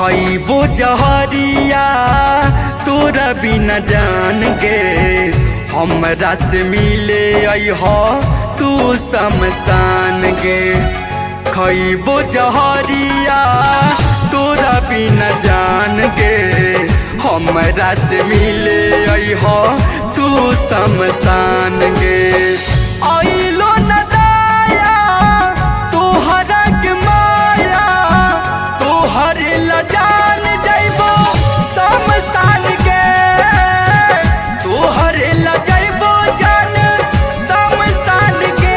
खइबो जहरिया तोरा बिना जान गे, हमरा से मिले अइह तू शमशान गे। खइबो जहरिया तोरा बिना जान गे, हमरा से मिले अइह तू शमशान गे। आइलो न दाया तोहरा के माया, तोहरे ला जान जइबो शमशान गे, तोहरे ला जइबो जान शमशान गे।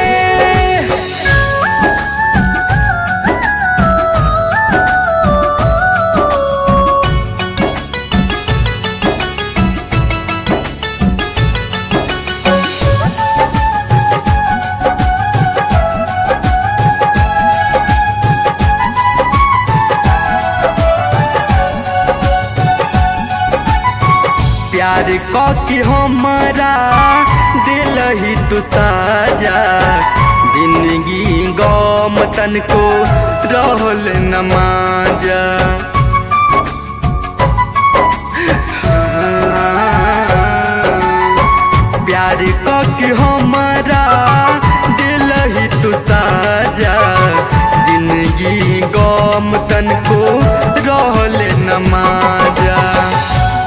प्यार के हमारा दिल ही तू साजा, जिंदगी गम तनको रहल न माजा। प्यार के हमारा दिल ही तू साजा, जिंदगी गम तनको रहल न माजा।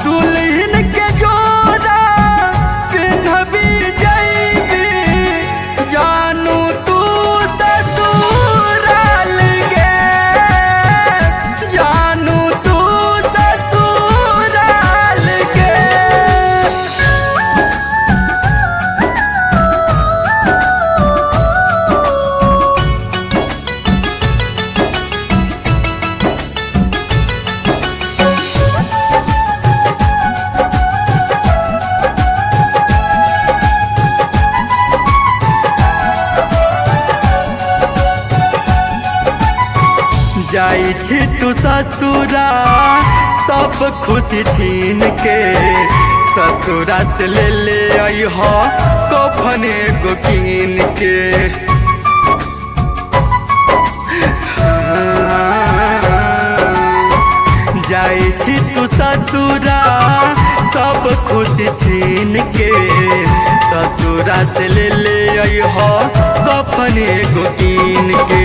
दुल्हन के जोड़ा पिन्हबी जइबी, जानू तू ससुराल गे, जानू तू ससुराल गे। जाई छी तू ससुरा सब खुशी छीन के, ससुरा से ले ले अइह कफन एगो कीन के। जाई छी तू ससुरा सब खुशी छीन के, ससुरा से ले ले अइह कफन एगो कीन के।